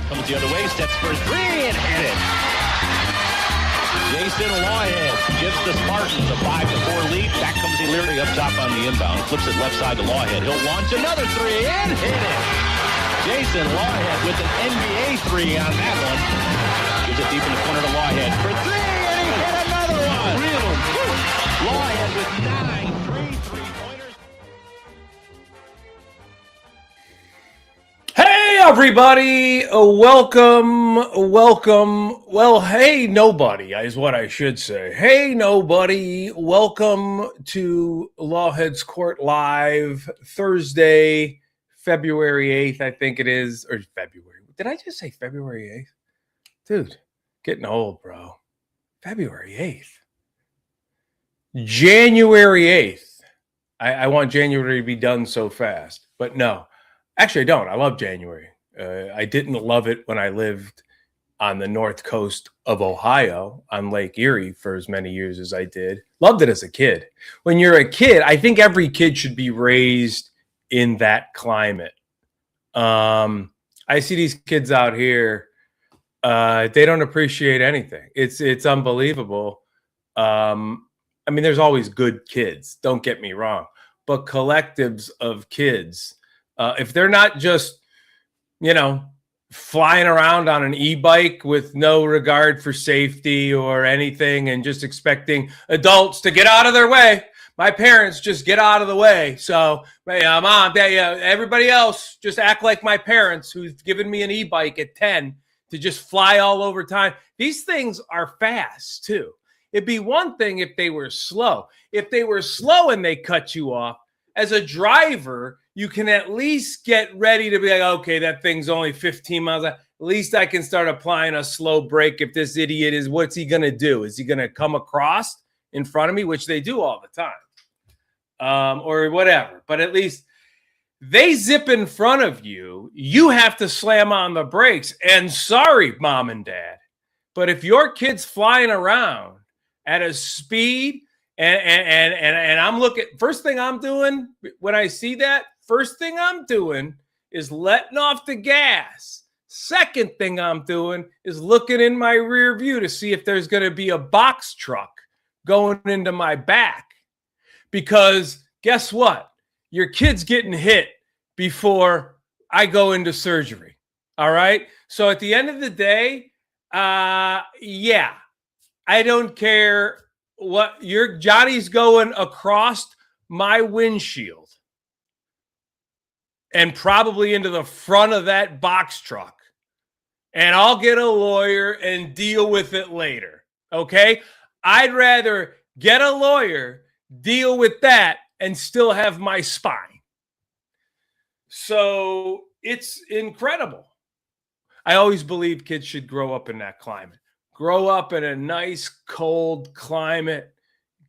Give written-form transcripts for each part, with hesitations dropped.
Comes the other way, steps for three and hit it. Jason Lawheads gives the Spartans a 5-4 lead. Back comes Illyria up top on the inbound. Flips it left side to Lawhead. He'll launch another three and hit it. Jason Lawhead with an NBA three on that one. Gives it deep in the corner to Lawhead for three, and he hit another one. Lawhead with 9 3-pointers. Hey, everybody. Welcome. Well, hey, nobody is what I should say. Hey, nobody. Welcome to Lawheads Court Live, Thursday, February 8th, I think it is. Or February. Did I just say February 8th? Dude, getting old, bro. February 8th. January 8th. I want January to be done so fast. But no. Actually, I don't. I love January. I didn't love it when I lived on the north coast of Ohio on Lake Erie for as many years as I did. Loved it as a kid. When you're a kid, I think every kid should be raised in that climate. I see these kids out here. They don't appreciate anything. It's unbelievable. I mean, there's always good kids. Don't get me wrong. But collectives of kids, if they're not just, flying around on an e-bike with no regard for safety or anything and just expecting adults to get out of their way. My parents just get out of the way. So, mom, dad, everybody else just act like my parents who's given me an e-bike at 10 to just fly all over time. These things are fast, too. It'd be one thing if they were slow. If they were slow and they cut you off, as a driver, you can at least get ready to be like, okay, that thing's only 15 miles. At least I can start applying a slow brake. If this idiot is, what's he going to do? Is he going to come across in front of me, which they do all the time, or whatever. But at least they zip in front of you. You have to slam on the brakes. And sorry, mom and dad, but if your kid's flying around at a speed, and I'm looking, first thing I'm doing when I see that, first thing I'm doing is letting off the gas. Second thing I'm doing is looking in my rear view to see if there's going to be a box truck going into my back. Because guess what? Your kid's getting hit before I go into surgery. All right? So at the end of the day, I don't care what your Johnny's going across my windshield and probably into the front of that box truck. And I'll get a lawyer and deal with it later. Okay? I'd rather get a lawyer, deal with that, and still have my spine. So it's incredible. I always believed kids should grow up in that climate. Grow up in a nice, cold climate,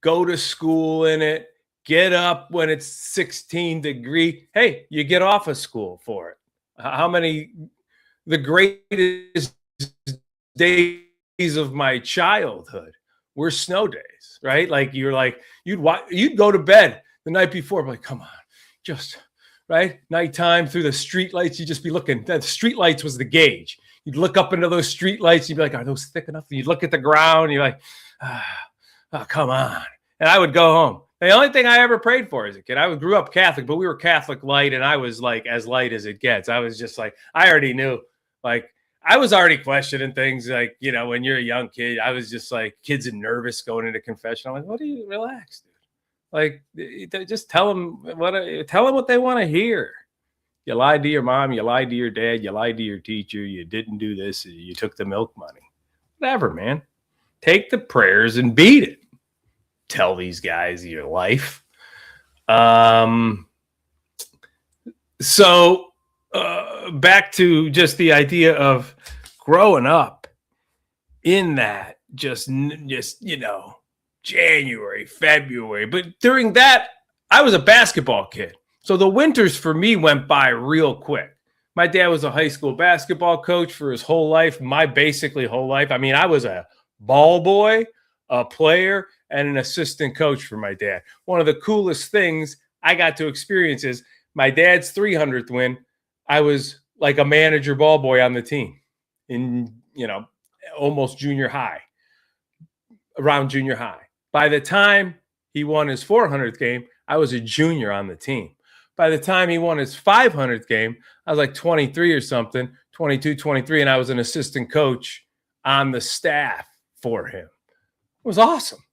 go to school in it, get up when it's 16 degrees. Hey, you get off of school for it. The greatest days of my childhood were snow days, right? Like you'd go to bed the night before, like, come on, just, right? Nighttime through the street lights, you'd just be looking. The street lights was the gauge. You'd look up into those street lights. You'd be like, are those thick enough? And you'd look at the ground. And you're like, oh, come on. And I would go home. The only thing I ever prayed for as a kid, I grew up Catholic, but we were Catholic light. And I was like as light as it gets. I was just like, I already knew. Like, I was already questioning things. Like, when you're a young kid, I was just like, kids are nervous going into confession. I'm like, what do you relax, dude? Like, just tell them what they want to hear. You lied to your mom, you lied to your dad, you lied to your teacher, you didn't do this, you took the milk money. Whatever, man. Take the prayers and beat it. Tell these guys your life. So back to just the idea of growing up in that just January, February. But during that, I was a basketball kid. So the winters for me went by real quick. My dad was a high school basketball coach for his whole life, my basically whole life. I mean, I was a ball boy, a player, and an assistant coach for my dad. One of the coolest things I got to experience is my dad's 300th win. I was like a manager ball boy on the team. in, almost junior high, around junior high. By the time he won his 400th game, I was a junior on the team. By the time he won his 500th game, I was like 23 or something, 22, 23, and I was an assistant coach on the staff for him. It was awesome.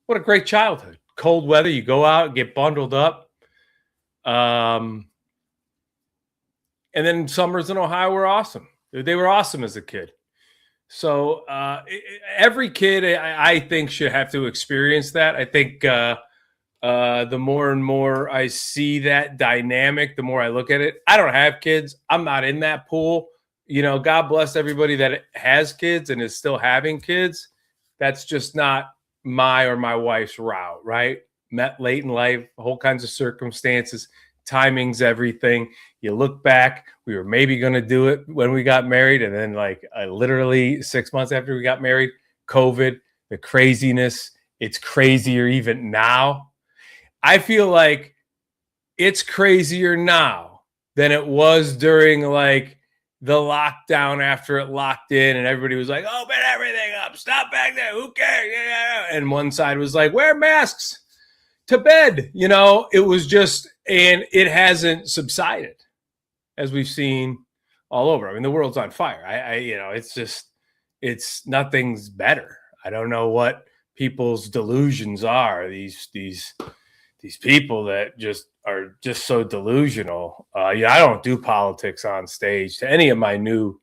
What a great childhood. Cold weather, you go out, get bundled up. And then summers in Ohio were awesome. They were awesome as a kid. So every kid, I think, should have to experience that. I think the more and more I see that dynamic, the more I look at it. I don't have kids. I'm not in that pool. God bless everybody that has kids and is still having kids. That's just not my or my wife's route, right? Met late in life, whole kinds of circumstances. Timing's everything. You look back, we were maybe going to do it when we got married. And then literally 6 months after we got married, COVID, the craziness, it's crazier even now. I feel like it's crazier now than it was during the lockdown after it locked in and everybody was like, open everything up, stop back there, who cares? And one side was like, wear masks to bed. It was just, and it hasn't subsided as we've seen all over. I mean, the world's on fire. It's nothing's better. I don't know what people's delusions are. These people that just are just so delusional. I don't do politics on stage. To any of my new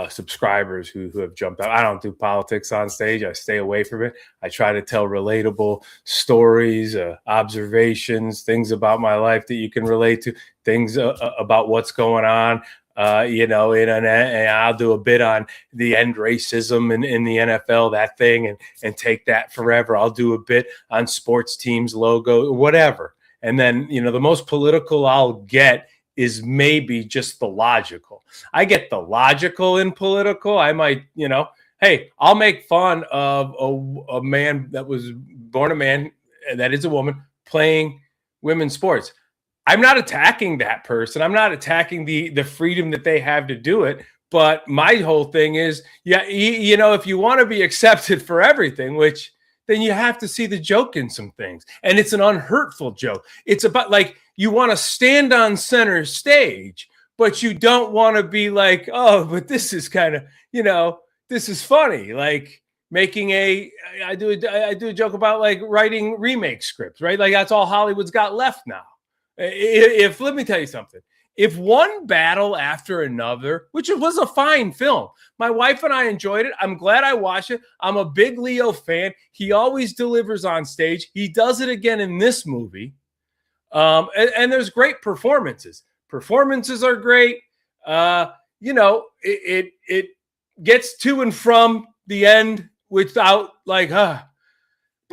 subscribers who have jumped out, I don't do politics on stage. I stay away from it. I try to tell relatable stories, observations, things about my life that you can relate to, things about what's going on. And I'll do a bit on the end racism in the NFL, that thing, and take that forever. I'll do a bit on sports teams, logo, whatever. And then, the most political I'll get is maybe just the logical. I get the logical in political. I might, hey, I'll make fun of a man that was born a man, that is a woman, playing women's sports. I'm not attacking that person. I'm not attacking the freedom that they have to do it. But my whole thing is, if you want to be accepted for everything, then you have to see the joke in some things. And it's an unhurtful joke. It's about you want to stand on center stage, but you don't want to be like, oh, but this is kind of, this is funny. Making I do a joke about writing remake scripts, right? That's all Hollywood's got left now. Let me tell you something. If one battle after another, which was a fine film, my wife and I enjoyed it. I'm glad I watched it. I'm a big Leo fan. He always delivers on stage. He does it again in this movie. And there's great performances. Performances are great. It gets to and from the end without But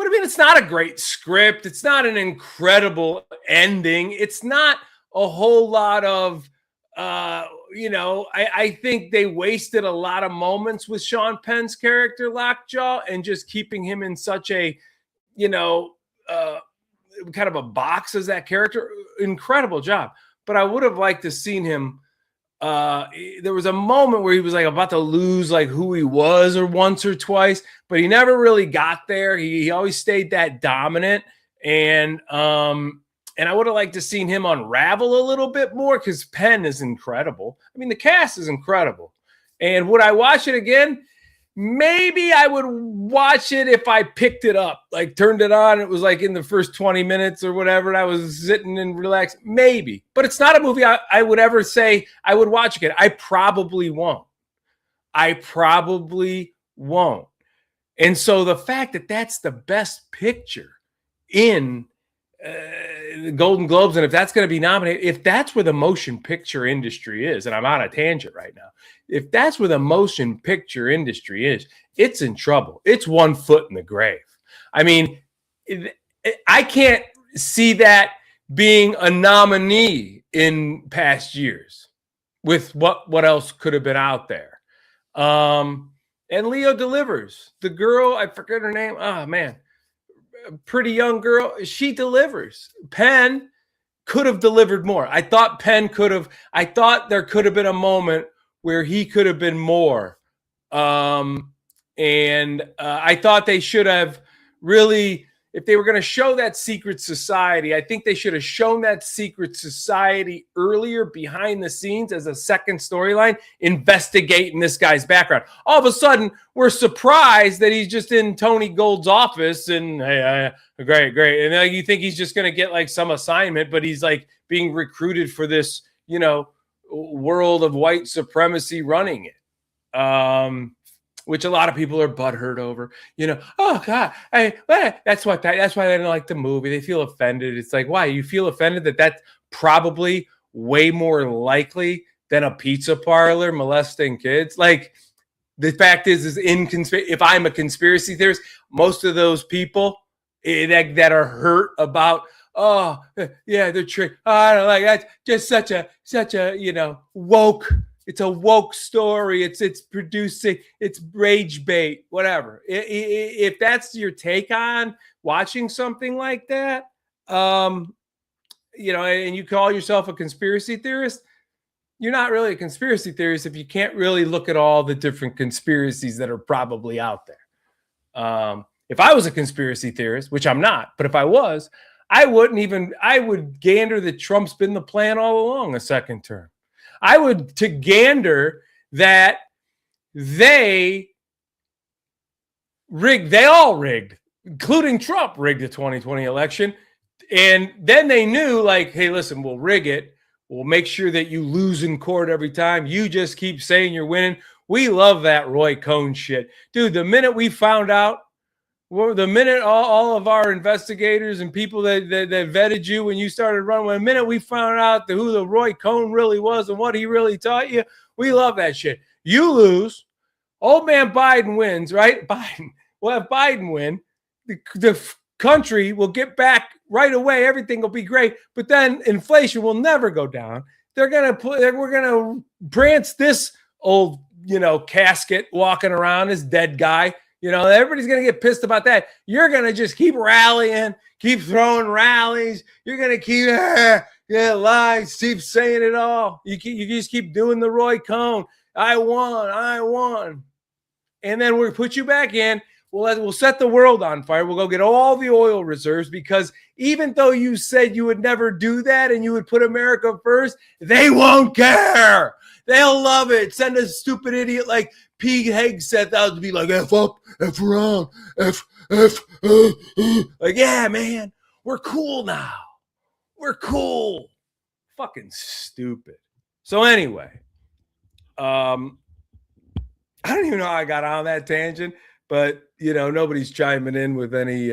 I mean, it's not a great script. It's not an incredible ending. It's not a whole lot of, I think they wasted a lot of moments with Sean Penn's character, Lockjaw, and just keeping him in such a, kind of a box as that character. Incredible job. But I would have liked to seen him. There was a moment where he was about to lose who he was or once or twice, but he never really got there. He always stayed that dominant. And I would have liked to seen him unravel a little bit more because Penn is incredible. I mean, the cast is incredible. And would I watch it again? Maybe I would watch it if I picked it up, turned it on. It was in the first 20 minutes or whatever, and I was sitting and relaxed. Maybe. But it's not a movie I would ever say I would watch again. I probably won't. And so the fact that that's the best picture in the Golden Globes, and if that's going to be nominated, if that's where the motion picture industry is, and I'm on a tangent right now, if that's where the motion picture industry is, it's in trouble. It's 1 foot in the grave. I mean, I can't see that being a nominee in past years with what else could have been out there. And Leo delivers. The girl, I forget her name. Oh, man. Pretty young girl. She delivers. Penn could have delivered more. I thought there could have been a moment where he could have been more. And I thought they should have really, if they were going to show that secret society, I think they should have shown that secret society earlier behind the scenes as a second storyline, investigating this guy's background. All of a sudden, we're surprised that he's just in Tony Gold's office and hey, great. And then you think he's just going to get like some assignment, but he's like being recruited for this, world of white supremacy running it. Which a lot of people are butthurt over, oh God, that's why they didn't like the movie. They feel offended. It's like, why? You feel offended that's probably way more likely than a pizza parlor molesting kids? Like, the fact is if I'm a conspiracy theorist, most of those people that are hurt about, oh yeah, they're tricked. Oh, I don't like that. Just such a woke. It's a woke story. It's producing, it's rage bait, whatever. If that's your take on watching something like that, and you call yourself a conspiracy theorist, you're not really a conspiracy theorist if you can't really look at all the different conspiracies that are probably out there. If I was a conspiracy theorist, which I'm not, but if I was, I would gander that Trump's been the plan all along, a second term. I would to gander that they all rigged, including Trump rigged the 2020 election. And then they knew, like, hey, listen, we'll rig it. We'll make sure that you lose in court every time. You just keep saying you're winning. We love that Roy Cohn shit. Dude, the minute we found out, the minute all of our investigators and people that vetted you when you started running, the minute we found out who the Roy Cohn really was and what he really taught you, we love that shit. You lose. Old man Biden wins, right? We'll have Biden win. The country will get back right away. Everything will be great. But then inflation will never go down. We're going to prance this old, casket walking around, this dead guy. Everybody's going to get pissed about that. You're going to just keep rallying, keep throwing rallies. You're going to keep lies, keep saying it all. You just keep doing the Roy Cohn. I won. And then we'll put you back in. We'll set the world on fire. We'll go get all the oil reserves, because even though you said you would never do that and you would put America first, they won't care. They'll love it. Send a stupid idiot like Pete Hegseth out to be like, F up, F around, F. Like, yeah, man, we're cool now. We're cool. Fucking stupid. So anyway, I don't even know how I got on that tangent, but nobody's chiming in with any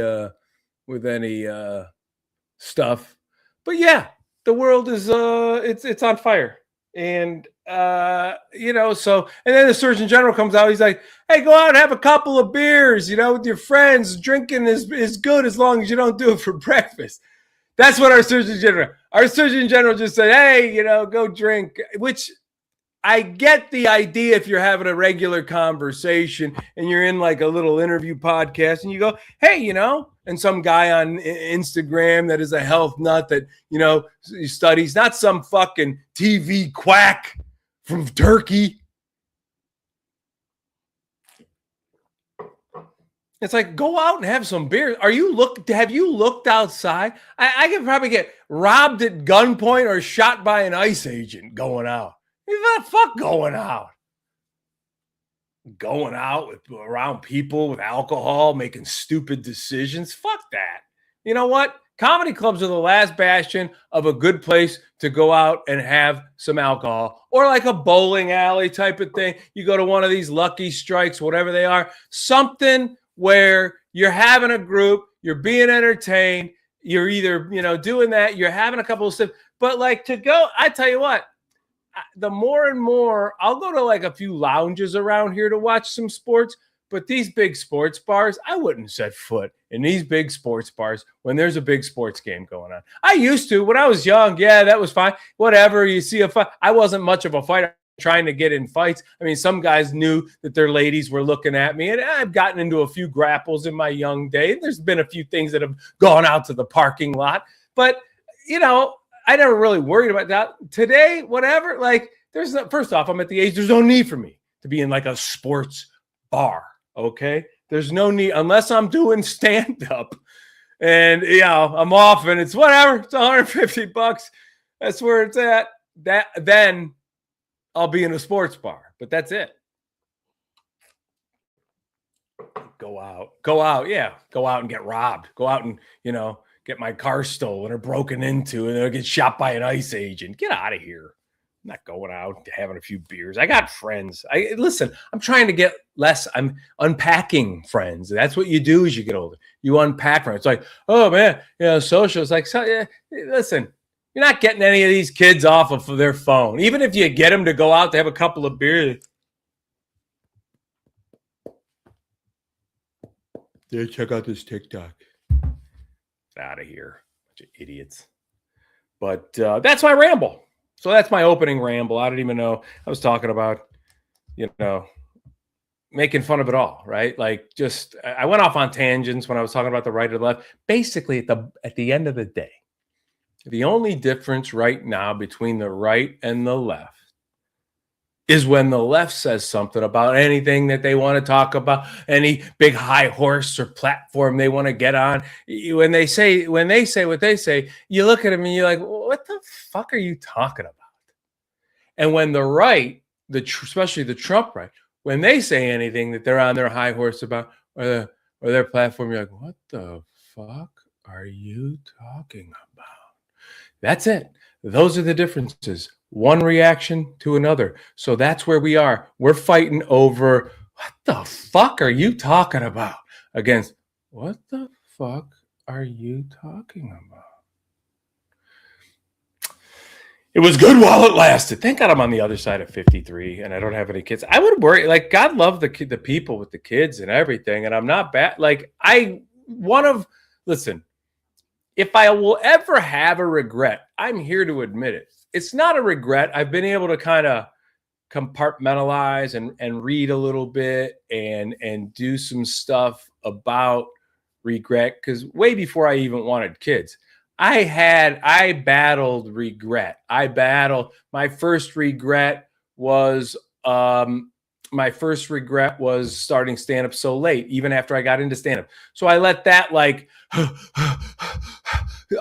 stuff. But yeah, the world is it's on fire. And so, and then the Surgeon General comes out. He's like, hey, go out and have a couple of beers, with your friends. Drinking is good as long as you don't do it for breakfast. That's what our Surgeon General just said, hey, go drink, which I get the idea if you're having a regular conversation and you're in like a little interview podcast and you go, hey, and some guy on Instagram that is a health nut that, studies, not some fucking TV quack from Turkey. It's like, go out and have some beer. Have you looked outside? I could probably get robbed at gunpoint or shot by an ICE agent going out. What the fuck going out? Going out around people with alcohol, making stupid decisions. Fuck that. You know what? Comedy clubs are the last bastion of a good place to go out and have some alcohol, or like a bowling alley type of thing. You go to one of these Lucky Strikes, whatever they are, something where you're having a group, you're being entertained, you're either, doing that, you're having a couple of stuff, but like to go, I tell you what, the more and more, I'll go to like a few lounges around here to watch some sports, but these big sports bars, I wouldn't set foot in these big sports bars when there's a big sports game going on. I used to when I was young. Yeah, that was fine. Whatever. You see a fight. I wasn't much of a fighter trying to get in fights. I mean, some guys knew that their ladies were looking at me, and I've gotten into a few grapples in my young day. There's been a few things that have gone out to the parking lot, but I never really worried about that. Today, whatever, like First off, I'm at the age, there's no need for me to be in like a sports bar. Okay. There's no need unless I'm doing stand up and, I'm off and it's whatever. It's $150. That's where it's at. Then I'll be in a sports bar, but that's it. Go out. Yeah. Go out and get robbed. Go out and, get my car stolen or broken into and then I'll get shot by an ICE agent. Get out of here. I'm not going out having a few beers. I got friends. Listen, I'm trying to get less. I'm unpacking friends. That's what you do as you get older. You unpack friends. It's like, oh man, social. It's like, listen, you're not getting any of these kids off of their phone. Even if you get them to go out to have a couple of beers. Yeah, check out this TikTok. Out of here. Bunch of idiots. But that's my ramble. So that's my opening ramble. I don't even know. I was talking about, making fun of it all, right? Like I went off on tangents when I was talking about the right or the left. Basically, at the end of the day, the only difference right now between the right and the left is when the left says something about anything that they want to talk about, any big high horse or platform they want to get on. When they say what they say, you look at them and you're like, what the fuck are you talking about? And when the right, especially the Trump right, when they say anything that they're on their high horse about or their platform, you're like, what the fuck are you talking about? That's it. Those are the differences. One reaction to another. So that's where we are. We're fighting over what the fuck are you talking about against what the fuck are you talking about? It was good while it lasted. Thank God I'm on the other side of 53 and I don't have any kids. I would worry. Like, God love the people with the kids and everything. And I'm not bad. Like, listen, if I will ever have a regret, I'm here to admit it. It's not a regret. I've been able to kind of compartmentalize and read a little bit and do some stuff about regret. Because way before I even wanted kids, I battled regret. My first regret was starting stand-up so late, even after I got into stand-up. So I let that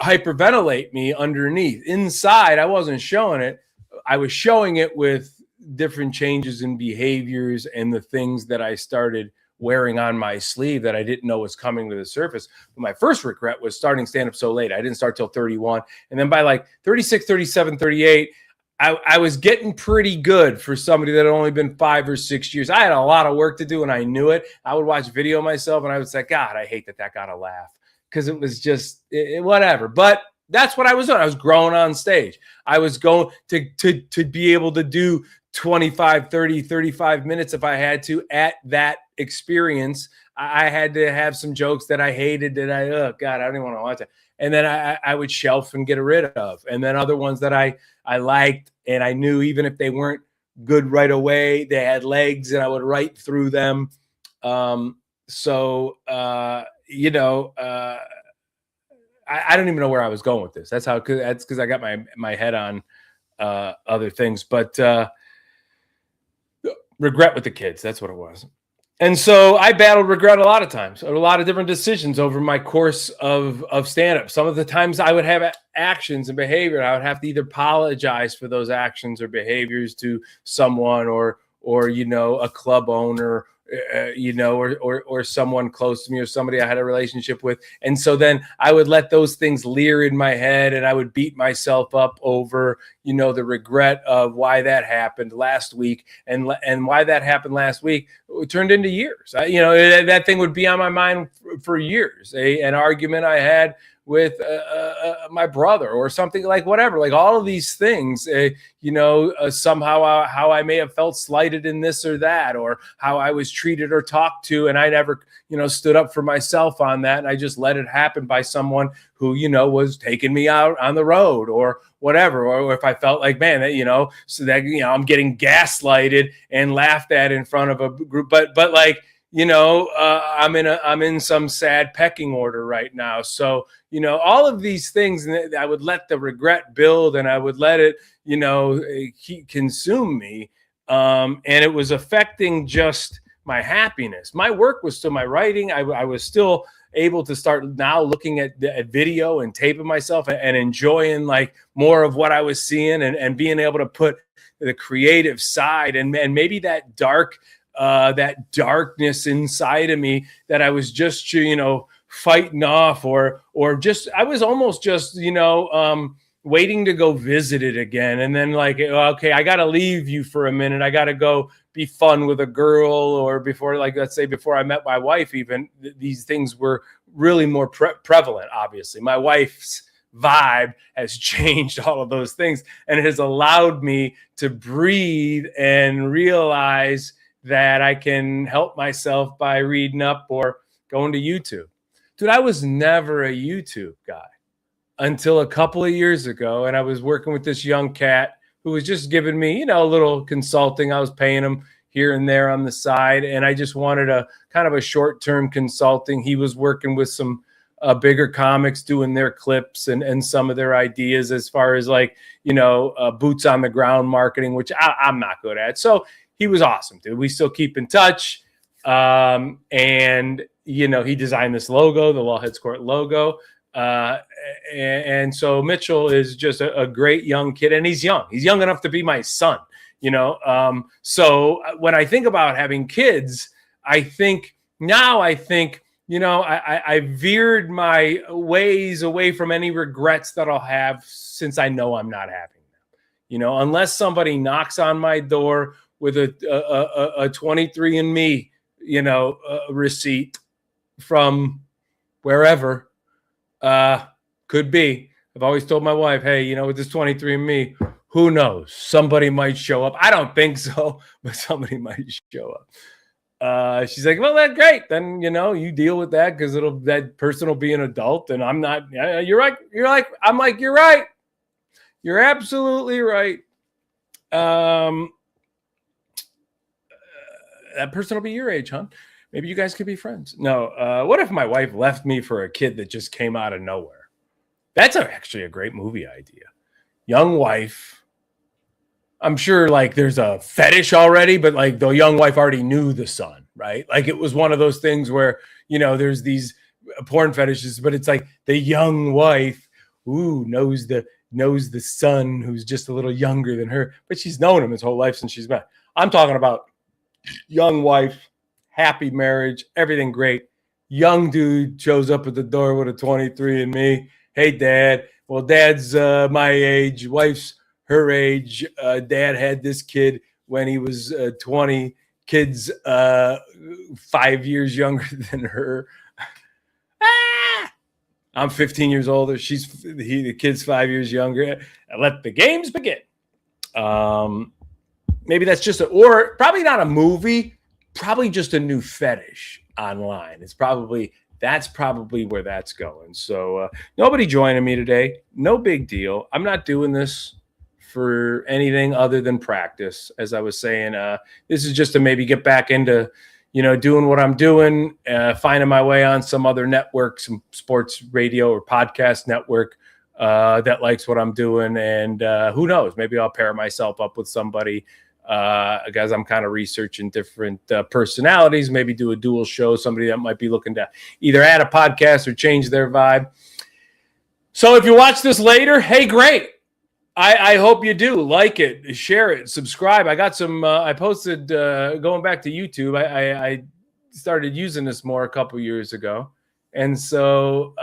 hyperventilate me underneath. Inside, I wasn't showing it. I was showing it with different changes in behaviors and the things that I started wearing on my sleeve that I didn't know was coming to the surface. But my first regret was starting stand-up so late. I didn't start till 31. And then by 36, 37, 38, I was getting pretty good for somebody that had only been 5 or 6 years. I had a lot of work to do and I knew it. I would watch video of myself and I would say, God, I hate that got a laugh. Because it was just whatever. But that's what I was doing. I was growing on stage. I was going to be able to do 25, 30, 35 minutes if I had to at that experience. I had to have some jokes that I hated that oh God, I don't even want to watch it. And then I would shelf and get rid of. And then other ones that I liked and I knew even if they weren't good right away, they had legs and I would write through them. I don't even know where I was going with this. That's because I got my head on other things, but regret with the kids. That's what it was. And so I battled regret a lot of times, a lot of different decisions over my course of stand-up. Some of the times I would have actions and behavior. I would have to either apologize for those actions or behaviors to someone or a club owner, or someone close to me or somebody I had a relationship with. And so then I would let those things leer in my head and I would beat myself up over, the regret of why that happened last week and why that happened last week. It turned into years. That thing would be on my mind for years. An argument I had with my brother or something like whatever, like all of these things, somehow how I may have felt slighted in this or that, or how I was treated or talked to. And I never, stood up for myself on that. And I just let it happen by someone who, was taking me out on the road or whatever. Or if I felt like, man, that, I'm getting gaslighted and laughed at in front of a group, but like, I'm in some sad pecking order right now. So, all of these things, I would let the regret build, and I would let it, consume me. And it was affecting just my happiness. My work was still my writing. I was still able to start now looking at video and taping myself and enjoying like more of what I was seeing, and being able to put the creative side and maybe that darkness inside of me that I was just, fighting off, or just, I was almost just, waiting to go visit it again. And then like, okay, I got to leave you for a minute. I got to go be fun with a girl, or before, like, let's say before I met my wife, even these things were really more prevalent. Obviously, my wife's vibe has changed all of those things, and it has allowed me to breathe and realize that I can help myself by reading up or going to YouTube. Dude, I was never a YouTube guy until a couple of years ago. And I was working with this young cat who was just giving me, a little consulting. I was paying him here and there on the side. And I just wanted a kind of a short-term consulting. He was working with some bigger comics, doing their clips and some of their ideas as far as like, boots on the ground marketing, which I'm not good at. So he was awesome, dude. We still keep in touch. And, he designed this logo, the Lawheads Court logo. And so Mitchell is just a great young kid, and he's young enough to be my son, so when I think about having kids, I think, I veered my ways away from any regrets that I'll have, since I know I'm not having them, unless somebody knocks on my door with a 23andMe, receipt from wherever. Could be. I've always told my wife, hey, with this 23andMe, who knows? Somebody might show up. I don't think so, but somebody might show up. She's like, well, that's great. Then, you deal with that, because that person will be an adult, and I'm not. You're right. I'm like, you're right. You're absolutely right. That person will be your age, huh? Maybe you guys could be friends. No. What if my wife left me for a kid that just came out of nowhere? That's actually a great movie idea. Young wife. I'm sure like there's a fetish already, but like the young wife already knew the son, right? Like it was one of those things where, there's these porn fetishes, but it's like the young wife knows the son who's just a little younger than her, but she's known him his whole life since she's met. I'm talking about young wife, happy marriage, everything great. Young dude shows up at the door with a 23andMe. Hey, Dad. Well, Dad's my age. Wife's her age. Dad had this kid when he was 20. Kid's 5 years younger than her. I'm 15 years older. The kid's 5 years younger. Let the games begin. Maybe that's just or probably not a movie. Probably just a new fetish online. That's probably where that's going. So nobody joining me today. No big deal. I'm not doing this for anything other than practice. As I was saying, this is just to maybe get back into, doing what I'm doing, finding my way on some other network, some sports radio or podcast network that likes what I'm doing. And who knows, maybe I'll pair myself up with somebody. Guys, I'm kind of researching different personalities, maybe do a dual show, somebody that might be looking to either add a podcast or change their vibe. So if you watch this later, hey, great. I hope you do. Like it, share it, subscribe. I got some, I posted, going back to YouTube, I started using this more a couple years ago. And so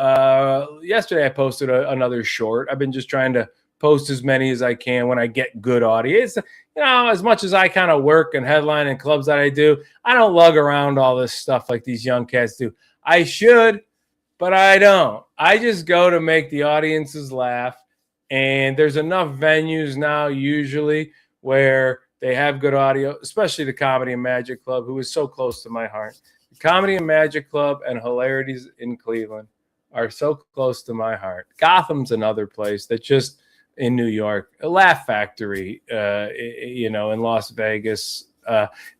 yesterday I posted another short. I've been just trying to post as many as I can when I get good audience. As much as I kind of work and headline and clubs that I do, I don't lug around all this stuff like these young cats do. I should, but I don't. I just go to make the audiences laugh. And there's enough venues now usually where they have good audio, especially the Comedy and Magic Club, who is so close to my heart. The Comedy and Magic Club and Hilarities in Cleveland are so close to my heart. Gotham's another place that just in New York, a Laugh Factory, in Las Vegas.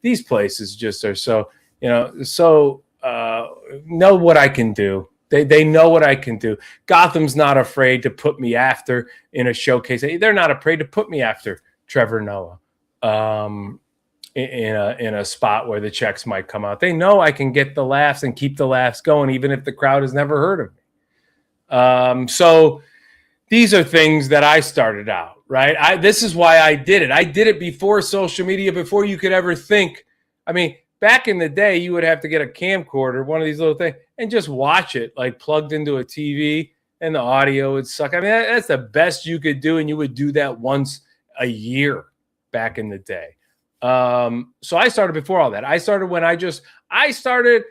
These places just are so, So know what I can do. They know what I can do. Gotham's not afraid to put me after in a showcase. They're not afraid to put me after Trevor Noah in a spot where the checks might come out. They know I can get the laughs and keep the laughs going, even if the crowd has never heard of me. So these are things that I started out, right? This is why I did it. I did it before social media, before you could ever think. I mean, back in the day, you would have to get a camcorder, one of these little things, and just watch it like plugged into a TV, and the audio would suck. I mean, that's the best you could do, and you would do that once a year back in the day. So I started before all that. I started when I started.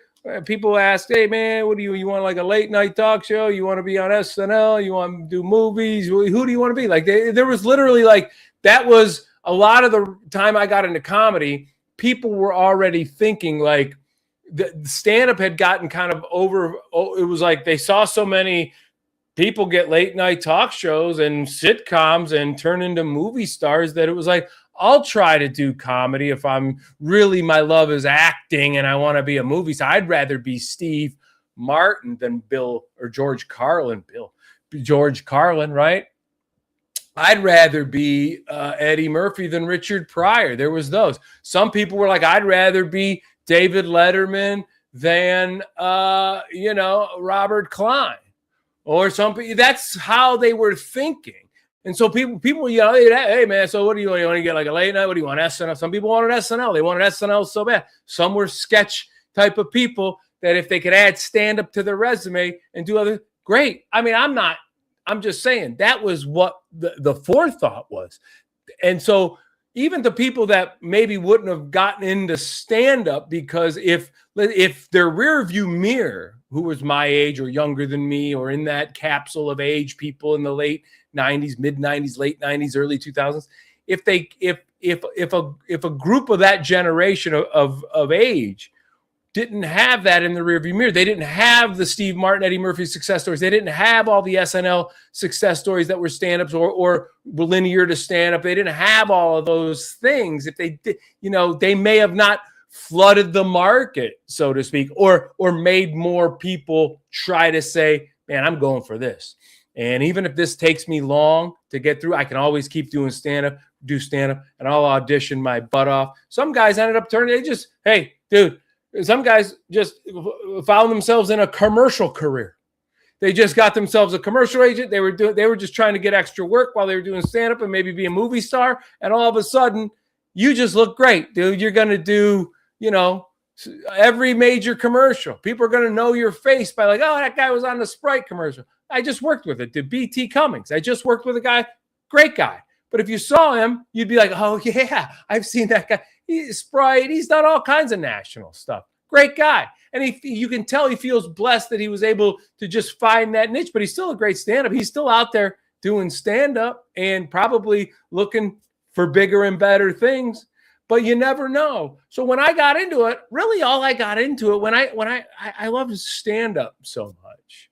People asked, "Hey man, what do you want? Like a late night talk show? You want to be on SNL? You want to do movies? Who do you want to be?" Like there was literally like that was a lot of the time I got into comedy. People were already thinking like the stand-up had gotten kind of over. It was like they saw so many people get late night talk shows and sitcoms and turn into movie stars that it was like, I'll try to do comedy if I'm really, my love is acting and I want to be a movie star. I'd rather be Steve Martin than Bill or George Carlin. George Carlin, right? I'd rather be Eddie Murphy than Richard Pryor. There was those. Some people were like, I'd rather be David Letterman than, Robert Klein or something. That's how they were thinking. And so people, hey man, so what do you want? You want to get like a late night? What do you want? SNL? Some people wanted SNL. They wanted SNL so bad. Some were sketch type of people that if they could add stand-up to their resume and do other, great. I mean, I'm just saying that was what the forethought was. And so even the people that maybe wouldn't have gotten into stand-up because if their rear view mirror, who was my age or younger than me or in that capsule of age, people in the late 90s, mid 90s, late 90s, early 2000s, if a group of that generation of age didn't have that in the rearview mirror, they didn't have the Steve Martin, Eddie Murphy success stories, they didn't have all the SNL success stories that were stand-ups or linear to stand-up, they didn't have all of those things. If they did, they may have not flooded the market, so to speak, or made more people try to say, man, I'm going for this. And even if this takes me long to get through, I can always keep doing stand-up, and I'll audition my butt off. Some guys ended up hey, dude, some guys just found themselves in a commercial career. They just got themselves a commercial agent. They were just trying to get extra work while they were doing stand-up and maybe be a movie star. And all of a sudden, you just look great, dude. You're going to do, every major commercial. People are going to know your face by like, oh, that guy was on the Sprite commercial. I just worked with it. Did BT Cummings. I just worked with a guy, great guy. But if you saw him, you'd be like, oh, yeah, I've seen that guy. He's Sprite. He's done all kinds of national stuff. Great guy. And you can tell he feels blessed that he was able to just find that niche, but he's still a great stand-up. He's still out there doing stand-up and probably looking for bigger and better things. But you never know. So when I got into it, really all I got into it when I loved stand-up so much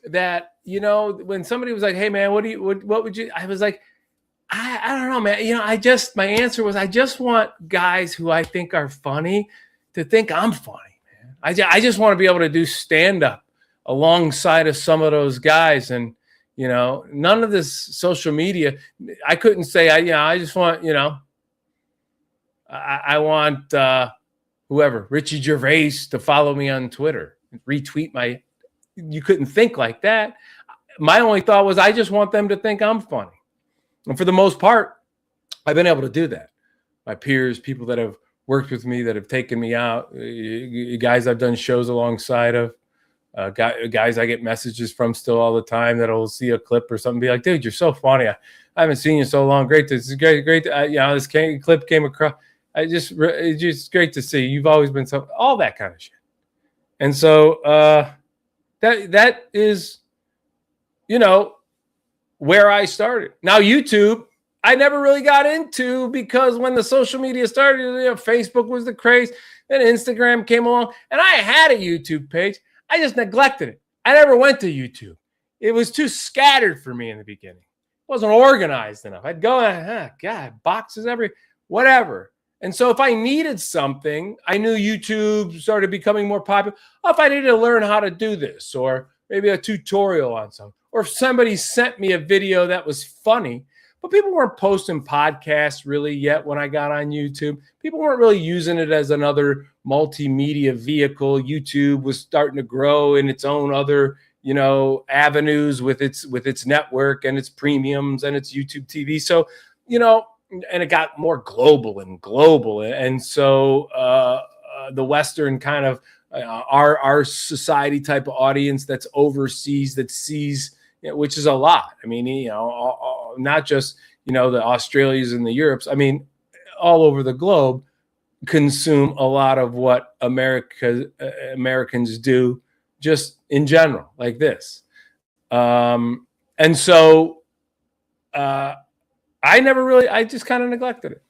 that, when somebody was like, hey man, what would you, I was like, I don't know, man. My answer was, I just want guys who I think are funny to think I'm funny, man. I just want to be able to do stand-up alongside of some of those guys. And, none of this social media, I couldn't say, I just want, I want whoever, Richie Gervais, to follow me on Twitter, retweet you couldn't think like that. My only thought was, I just want them to think I'm funny. And for the most part, I've been able to do that. My peers, people that have worked with me, that have taken me out, guys I've done shows alongside of, guys I get messages from still all the time that'll see a clip or something, be like, dude, you're so funny. I haven't seen you so long. Great. This is great. This clip came across. It's just great to see. You've always been all that kind of shit. And so that is, where I started. Now, YouTube, I never really got into because when the social media started, Facebook was the craze, then Instagram came along, and I had a YouTube page. I just neglected it. I never went to YouTube. It was too scattered for me in the beginning. It wasn't organized enough. I'd go, God, boxes whatever. And so if I needed something, I knew YouTube started becoming more popular. If I needed to learn how to do this, or maybe a tutorial on something, or if somebody sent me a video that was funny, but people weren't posting podcasts really yet when I got on YouTube. People weren't really using it as another multimedia vehicle. YouTube was starting to grow in its own other, avenues with its network and its premiums and its YouTube TV. So, and it got more global. And so the Western kind of our society type of audience that's overseas, that sees, which is a lot. I mean, not just, the Australias and the Europes. I mean, all over the globe consume a lot of what Americans do just in general, like this. And so I just kind of neglected it.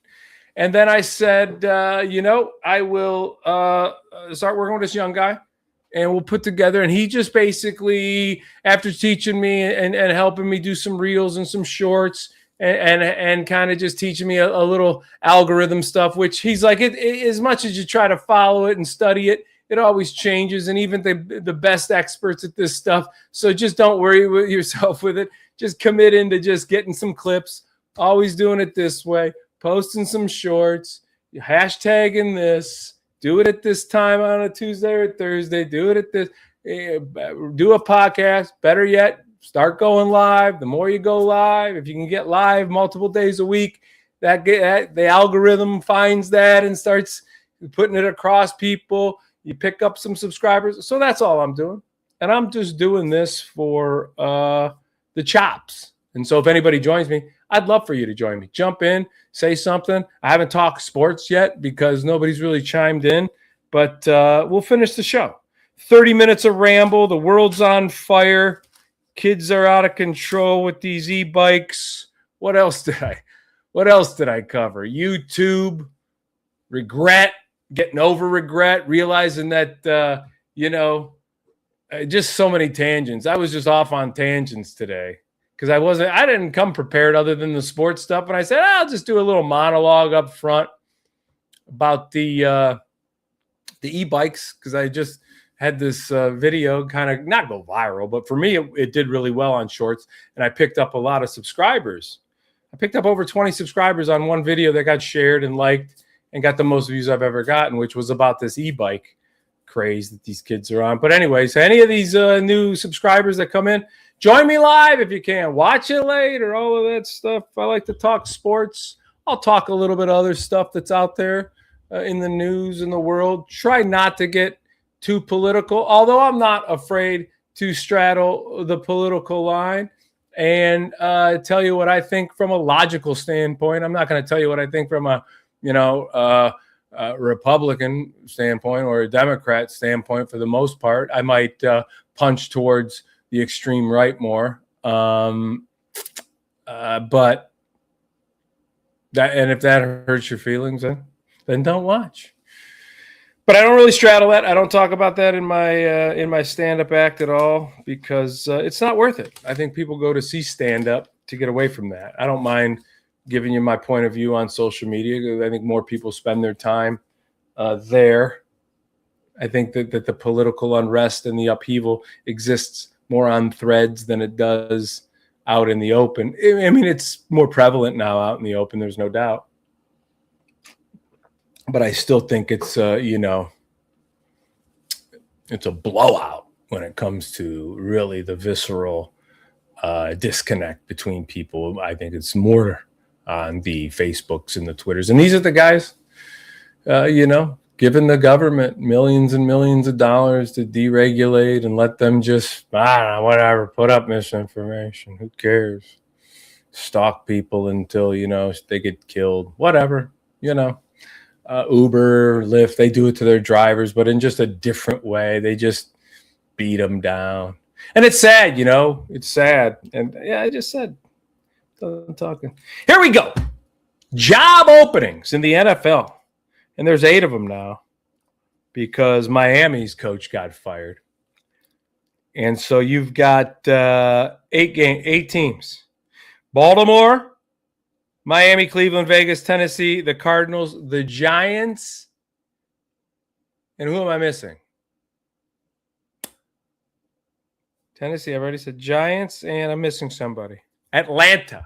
And then I said, I will start working with this young guy, and we'll put together. And he just basically, after teaching me and helping me do some reels and some shorts and kind of just teaching me a little algorithm stuff, which he's like, as much as you try to follow it and study it, it always changes. And even the best experts at this stuff. So just don't worry with yourself with it. Just commit into just getting some clips, always doing it this way, posting some shorts, hashtagging this, do it at this time on a Tuesday or Thursday, do it at this, do a podcast. Better yet, start going live. The more you go live, if you can get live multiple days a week, the algorithm finds that and starts putting it across people. You pick up some subscribers. So that's all I'm doing. And I'm just doing this for the chops. And so if anybody joins me, I'd love for you to join me. Jump in, say something. I haven't talked sports yet because nobody's really chimed in, but we'll finish the show. 30 minutes of ramble. The world's on fire. Kids are out of control with these e-bikes. What else did I cover? YouTube, regret, getting over regret, realizing that, just so many tangents. I was just off on tangents today because I didn't come prepared other than the sports stuff. And I said, I'll just do a little monologue up front about the e-bikes, because I just had this video kind of not go viral, but for me, it did really well on shorts. And I picked up a lot of subscribers. I picked up over 20 subscribers on one video that got shared and liked and got the most views I've ever gotten, which was about this e-bike craze that these kids are on. But anyways, any of these new subscribers that come in, join me live if you can. Watch it later, all of that stuff. I like to talk sports. I'll talk a little bit of other stuff that's out there in the news in the world. Try not to get too political, although I'm not afraid to straddle the political line and tell you what I think from a logical standpoint. I'm not going to tell you what I think from a Republican standpoint or a Democrat standpoint for the most part. I might punch towards the extreme right more. But if that hurts your feelings, then don't watch. But I don't really straddle that. I don't talk about that in my stand-up act at all because it's not worth it. I think people go to see stand-up to get away from that. I don't mind giving you my point of view on social media because I think more people spend their time there. I think that the political unrest and the upheaval exists more on threads than it does out in the open. I mean, it's more prevalent now out in the open. There's no doubt. But I still think it's, it's a blowout when it comes to really the visceral disconnect between people. I think it's more on the Facebooks and the Twitters. And these are the guys, giving the government millions and millions of dollars to deregulate and let them just, whatever, put up misinformation. Who cares? Stalk people until, they get killed. Whatever, Uber, Lyft, they do it to their drivers, but in just a different way. They just beat them down. And it's sad, it's sad. And yeah, I just said, I'm talking. Here we go. Job openings in the NFL. And there's 8 of them now because Miami's coach got fired. And so you've got 8 teams. Baltimore, Miami, Cleveland, Vegas, Tennessee, the Cardinals, the Giants. And who am I missing? Tennessee, I've already said Giants, and I'm missing somebody. Atlanta.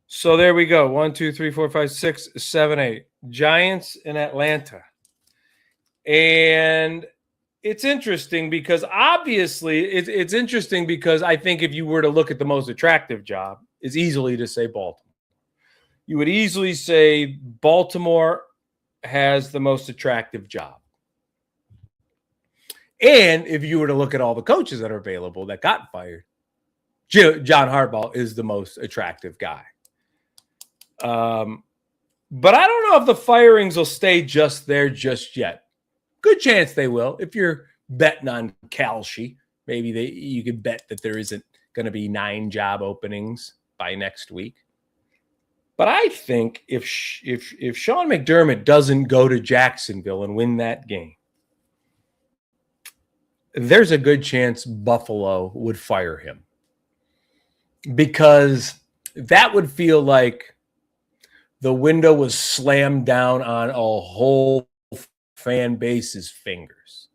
So there we go. 1, 2, 3, 4, 5, 6, 7, 8. Giants in Atlanta. And it's interesting because obviously it's interesting because I think if you were to look at the most attractive job, it's easily to say Baltimore. You would easily say Baltimore has the most attractive job. And if you were to look at all the coaches that are available that got fired, John Harbaugh is the most attractive guy. But I don't know if the firings will stay just there just yet. Good chance they will. If you're betting on Kalshi, maybe you could bet that there isn't going to be 9 job openings by next week. But I think if Sean McDermott doesn't go to Jacksonville and win that game, there's a good chance Buffalo would fire him. Because that would feel like the window was slammed down on a whole fan base's fingers.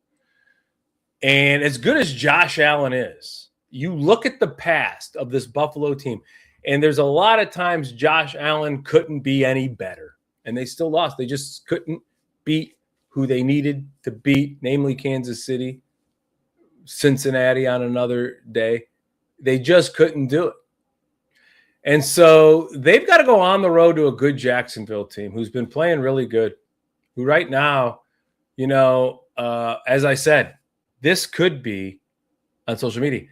And as good as Josh Allen is, you look at the past of this Buffalo team, and there's a lot of times Josh Allen couldn't be any better. And they still lost. They just couldn't beat who they needed to beat, namely Kansas City, Cincinnati on another day. They just couldn't do it. And so they've got to go on the road to a good Jacksonville team who's been playing really good, who right now, as I said, this could be on social media.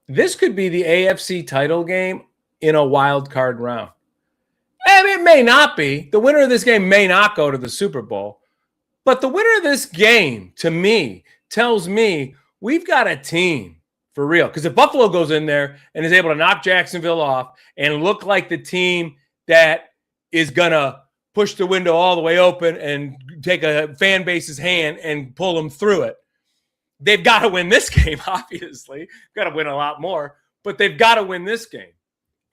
This could be the AFC title game in a wild card round. I mean, it may not be. The winner of this game may not go to the Super Bowl. But the winner of this game, to me, tells me we've got a team for real. Because if Buffalo goes in there and is able to knock Jacksonville off and look like the team that is going to push the window all the way open and take a fan base's hand and pull them through it, they've got to win this game, obviously. Got to win a lot more, but they've got to win this game.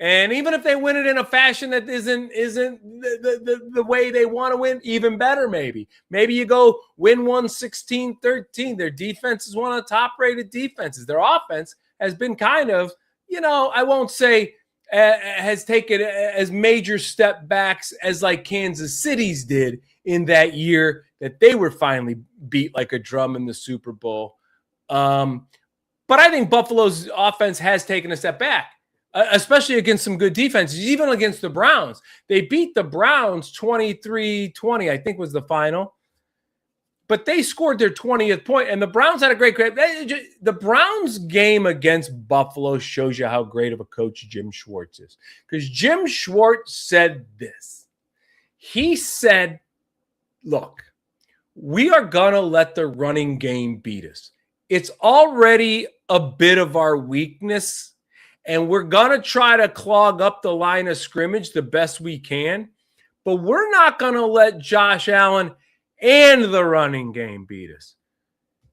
And even if they win it in a fashion that isn't the way they want to win, even better maybe. Maybe you go win 16-13. Their defense is one of the top-rated defenses. Their offense has been kind of, I won't say has taken as major step backs as like Kansas City's did in that year that they were finally beat like a drum in the Super Bowl. But I think Buffalo's offense has taken a step back, especially against some good defenses, even against the Browns. They beat the Browns 23-20, I think was the final. But they scored their 20th point, and the Browns had a great. The Browns game against Buffalo shows you how great of a coach Jim Schwartz is. Because Jim Schwartz said this. He said, look, we are going to let the running game beat us. It's already a bit of our weakness, and we're going to try to clog up the line of scrimmage the best we can. But we're not going to let Josh Allen and the running game beat us.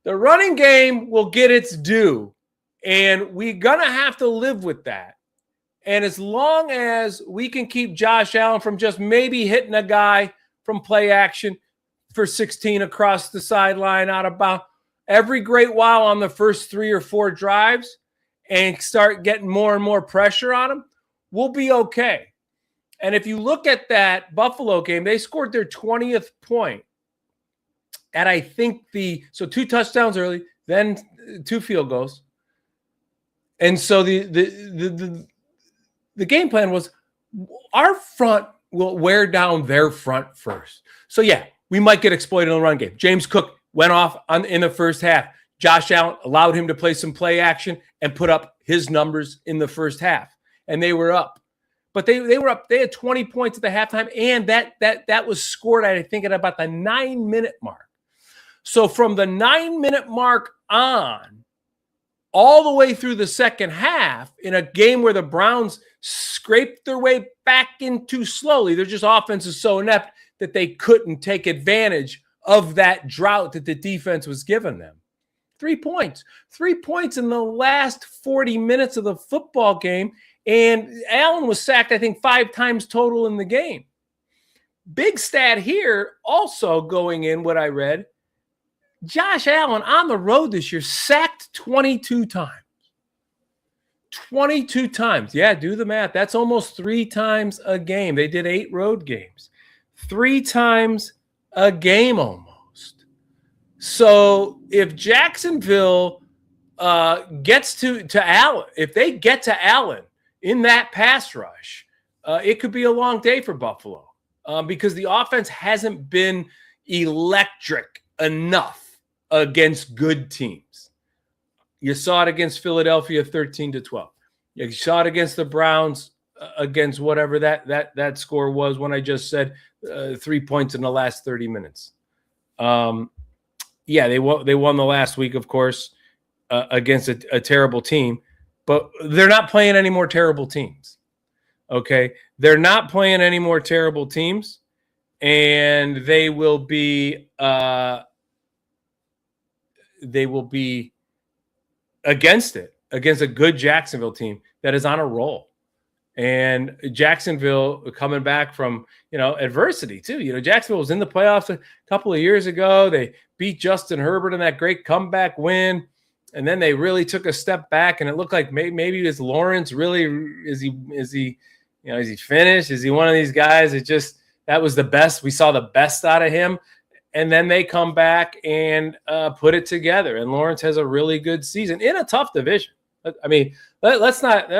The running game will get its due, and we're going to have to live with that. And as long as we can keep Josh Allen from just maybe hitting a guy from play action for 16 across the sideline out of bounds every great while on the first 3 or 4 drives and start getting more and more pressure on him, we'll be okay. And if you look at that Buffalo game, they scored their 20th point. And I think 2 touchdowns early, then 2 field goals. And so the game plan was our front will wear down their front first. So, yeah, we might get exploited in the run game. James Cook went off in the first half. Josh Allen allowed him to play some play action and put up his numbers in the first half. And they were up. But they were up. They had 20 points at the halftime, and that was scored, I think, at about the 9-minute mark. So from the 9-minute mark on, all the way through the second half, in a game where the Browns scraped their way back in too slowly, their just offense is so inept that they couldn't take advantage of that drought that the defense was giving them. 3 points. 3 points in the last 40 minutes of the football game, And Allen was sacked, I think, 5 times total in the game. Big stat here, also going in what I read, Josh Allen on the road this year sacked 22 times. 22 times. Yeah, do the math. That's almost 3 times a game. They did 8 road games. 3 times a game almost. So if Jacksonville gets to Allen, if they get to Allen in that pass rush, it could be a long day for Buffalo because the offense hasn't been electric enough against good teams. You saw it against Philadelphia 13-12. You saw it against the Browns against whatever that score was when I just said 3 points in the last 30 minutes. Yeah, they won the last week, of course, against a terrible team, but they're not playing any more terrible teams. Okay, they're not playing any more terrible teams, and they will be against a good Jacksonville team that is on a roll. And Jacksonville coming back from, adversity too. Jacksonville was in the playoffs a couple of years ago. They beat Justin Herbert in that great comeback win. And then they really took a step back, and it looked like maybe is Lawrence really, is he finished? Is he one of these guys that was the best? We saw the best out of him. And then they come back and put it together. And Lawrence has a really good season in a tough division. I mean, let's not.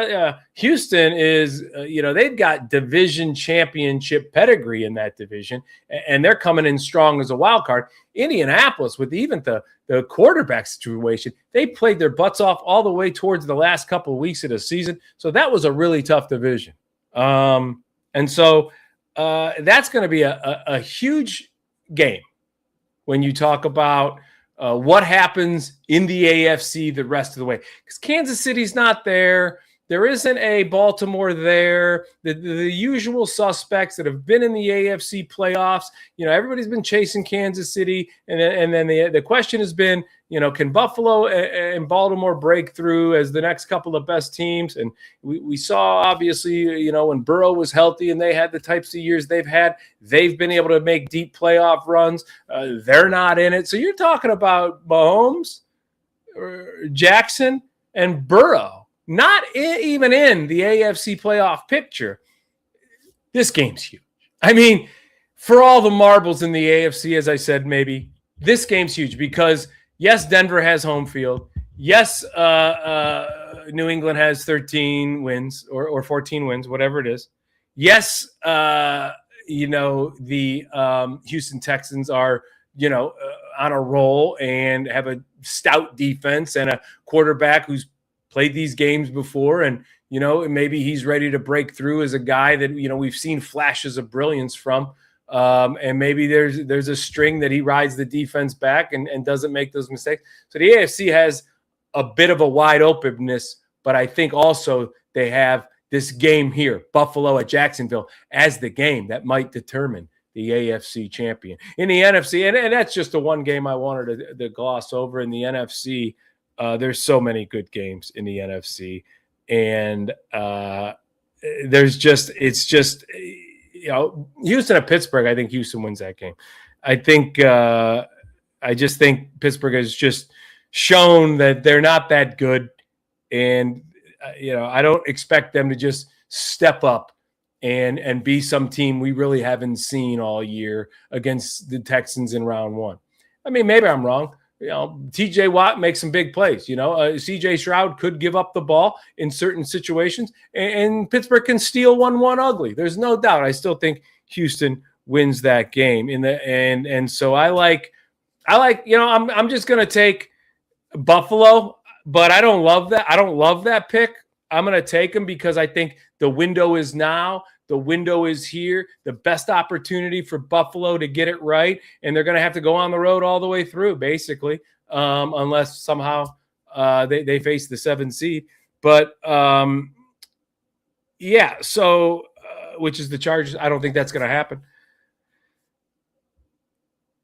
Houston is, they've got division championship pedigree in that division, and they're coming in strong as a wild card. Indianapolis, with even the quarterback situation, they played their butts off all the way towards the last couple of weeks of the season. So that was a really tough division. And so that's going to be a huge game when you talk about what happens in the AFC the rest of the way. Because Kansas City's not there. There isn't a Baltimore there. The usual suspects that have been in the AFC playoffs. Everybody's been chasing Kansas City. And then the question has been, can Buffalo and Baltimore break through as the next couple of best teams? And we saw, obviously, when Burrow was healthy and they had the types of years they've had, they've been able to make deep playoff runs. They're not in it. So you're talking about Mahomes, Jackson, and Burrow. Not even in the AFC playoff picture. This game's huge. I mean, for all the marbles in the AFC, as I said, maybe, this game's huge because, yes, Denver has home field. Yes, New England has 13 wins or 14 wins, whatever it is. Yes, the Houston Texans are, on a roll and have a stout defense and a quarterback who's played these games before, and maybe he's ready to break through as a guy that we've seen flashes of brilliance from, and maybe there's a string that he rides the defense back and doesn't make those mistakes. So the AFC has a bit of a wide openness, but I think also they have this game here, Buffalo at Jacksonville, as the game that might determine the AFC champion. In the NFC, and that's just the one game I wanted to gloss over. In the NFC, there's so many good games in the NFC, and it's just Houston at Pittsburgh. I think Houston wins that game. I just think Pittsburgh has just shown that they're not that good, and I don't expect them to just step up and be some team we really haven't seen all year against the Texans in round one. I mean, maybe I'm wrong. TJ Watt makes some big plays. CJ Stroud could give up the ball in certain situations, and Pittsburgh can steal 1-1 ugly. There's no doubt. I still think Houston wins that game in the end. And so I like, I'm just going to take Buffalo, but I don't love that. I don't love that pick. I'm going to take them because I think the window is now. The window is here, the best opportunity for Buffalo to get it right, and they're going to have to go on the road all the way through, basically, unless somehow they face the 7th seed. But, which is the Chargers. I don't think that's going to happen.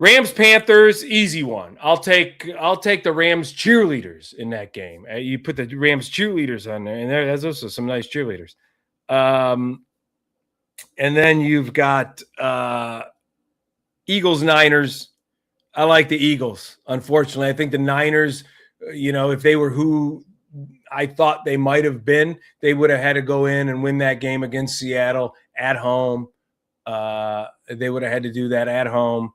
Rams Panthers, easy one. I'll take the Rams cheerleaders in that game. You put the Rams cheerleaders on there, and there's also some nice cheerleaders. And then you've got Eagles Niners. I like the Eagles. Unfortunately, I think the Niners, if they were who I thought they might have been, they would have had to go in and win that game against Seattle at home. They would have had to do that at home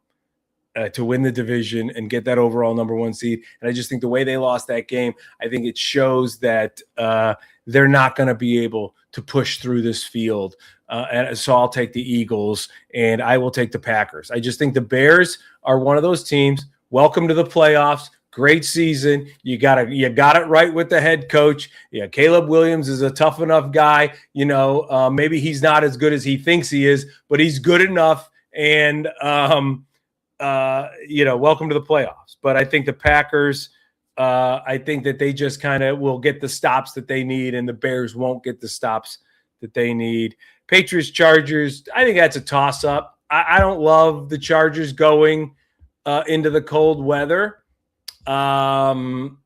to win the division and get that overall number 1 seed. And I just think the way they lost that game, I think it shows that they're not going to be able to push through this field. And so I'll take the Eagles, and I will take the Packers. I just think the Bears are one of those teams. Welcome to the playoffs. Great season. You got it right with the head coach. Yeah, Caleb Williams is a tough enough guy. Maybe he's not as good as he thinks he is, but he's good enough. And welcome to the playoffs. But I think the Packers, I think that they just kind of will get the stops that they need, and the Bears won't get the stops that they need. Patriots, Chargers, I think that's a toss-up. I don't love the Chargers going into the cold weather. Two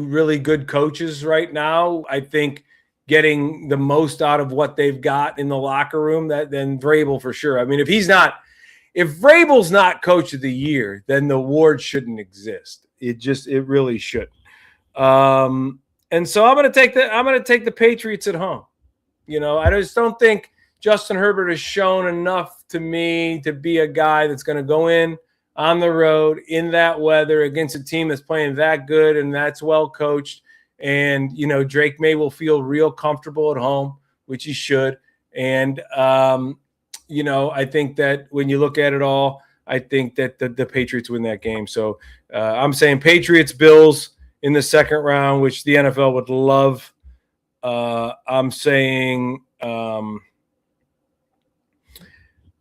really good coaches right now. I think getting the most out of what they've got in the locker room, then Vrabel for sure. I mean, if Vrabel's not coach of the year, then the award shouldn't exist. It really shouldn't. And so I'm going to take the Patriots at home. I just don't think Justin Herbert has shown enough to me to be a guy that's going to go in on the road in that weather against a team that's playing that good and that's well coached. And, Drake May will feel real comfortable at home, which he should. And, I think that when you look at it all, I think that the Patriots win that game. So I'm saying Patriots, Bills in the second round, which the NFL would love. I'm saying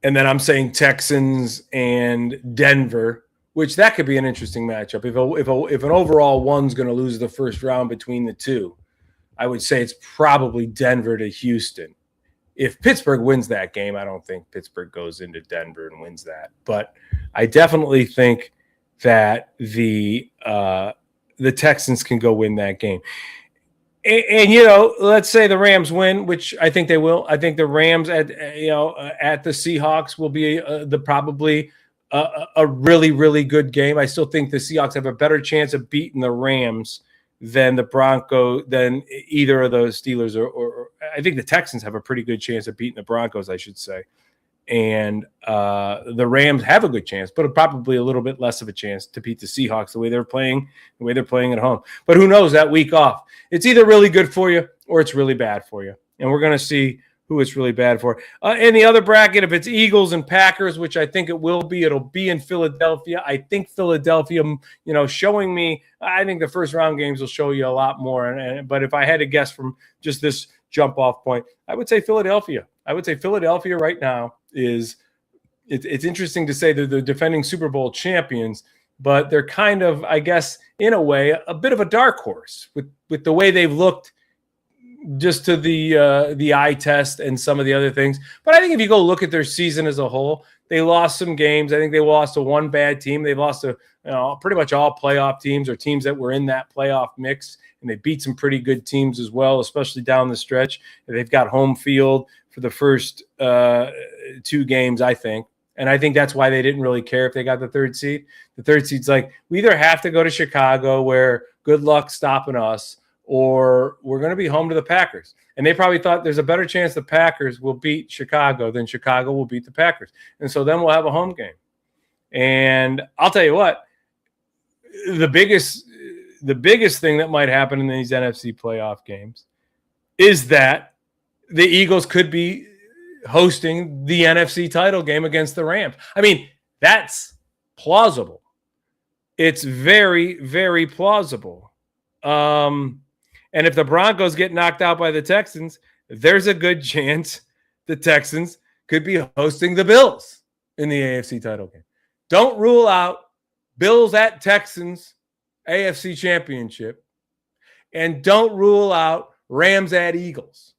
and then I'm saying Texans and Denver, which that could be an interesting matchup. If an overall one's going to lose the first round between the two, I would say it's probably Denver to Houston. If Pittsburgh wins that game, I don't think Pittsburgh goes into Denver and wins that. But I definitely think that the Texans can go win that game. And let's say the Rams win, which I think they will. I think the Rams at the Seahawks will be probably a really, really good game. I still think the Seahawks have a better chance of beating the Rams than than either of those Steelers or I think the Texans have a pretty good chance of beating the Broncos, I should say. And the Rams have a good chance, but probably a little bit less of a chance to beat the Seahawks the way they're playing at home. But who knows, that week off, it's either really good for you or it's really bad for you. And we're going to see who it's really bad for. In the other bracket, if it's Eagles and Packers, which I think it will be, it'll be in Philadelphia. I think Philadelphia, showing me, I think the first round games will show you a lot more. But if I had to guess from just this jump off point, I would say Philadelphia. I would say Philadelphia right now it's interesting to say they're the defending Super Bowl champions, but they're kind of, I guess, in a way, a bit of a dark horse with the way they've looked just to the eye test and some of the other things. But I think if you go look at their season as a whole, they lost some games. I think they lost to one bad team. They've lost to pretty much all playoff teams or teams that were in that playoff mix, and they beat some pretty good teams as well, especially down the stretch. They've got home field for the first two games, I think. And I think that's why they didn't really care if they got the third seed. The third seed's like, we either have to go to Chicago where good luck stopping us, or we're going to be home to the Packers. And they probably thought there's a better chance the Packers will beat Chicago than Chicago will beat the Packers. And so then we'll have a home game. And I'll tell you what, the biggest thing that might happen in these NFC playoff games is that the Eagles could be hosting the NFC title game against the Rams. I mean, that's plausible. It's very, very plausible. And if the Broncos get knocked out by the Texans, there's a good chance the Texans could be hosting the Bills in the AFC title game. Don't rule out Bills at Texans AFC championship, and don't rule out Rams at Eagles.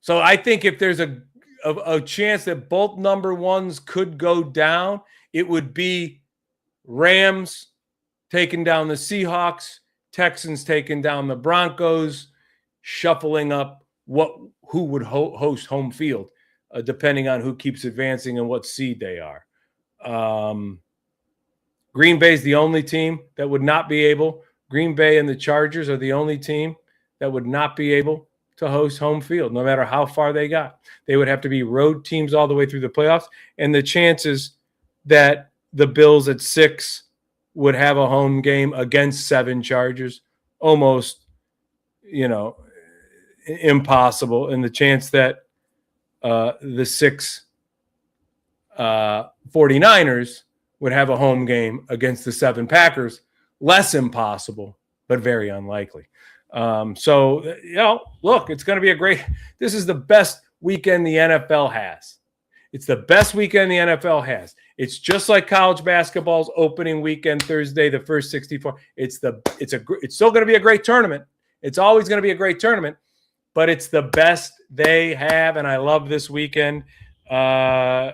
So I think if there's a a chance that both number ones could go down, it would be Rams taking down the Seahawks, Texans taking down the Broncos, shuffling up who would host home field, depending on who keeps advancing and what seed they are. Green Bay is the only team that would not be able. Green Bay and the Chargers are the only team that would not be able to host home field, no matter how far they got. They would have to be road teams all the way through the playoffs. And the chances that the Bills at 6 would have a home game against 7 Chargers, almost, impossible. And the chance that the 6 49ers would have a home game against the 7 Packers, less impossible, but very unlikely. So, look, it's going to be this is the best weekend the NFL has. It's the best weekend the NFL has. It's just like college basketball's opening weekend Thursday, the first 64. It's still going to be a great tournament. It's always going to be a great tournament, but it's the best they have, and I love this weekend. As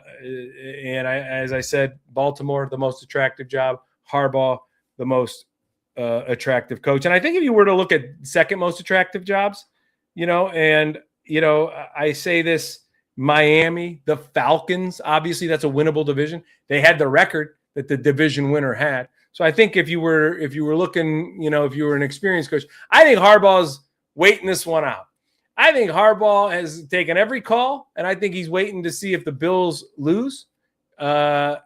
I said, Baltimore, the most attractive job. Harbaugh, the most attractive coach. And I think if you were to look at second most attractive jobs, I say this, Miami, the Falcons, obviously that's a winnable division. They had the record that the division winner had. So I think if you were looking, if you were an experienced coach, I think Harbaugh's waiting this one out. I think Harbaugh has taken every call, and I think he's waiting to see if the Bills lose, Sean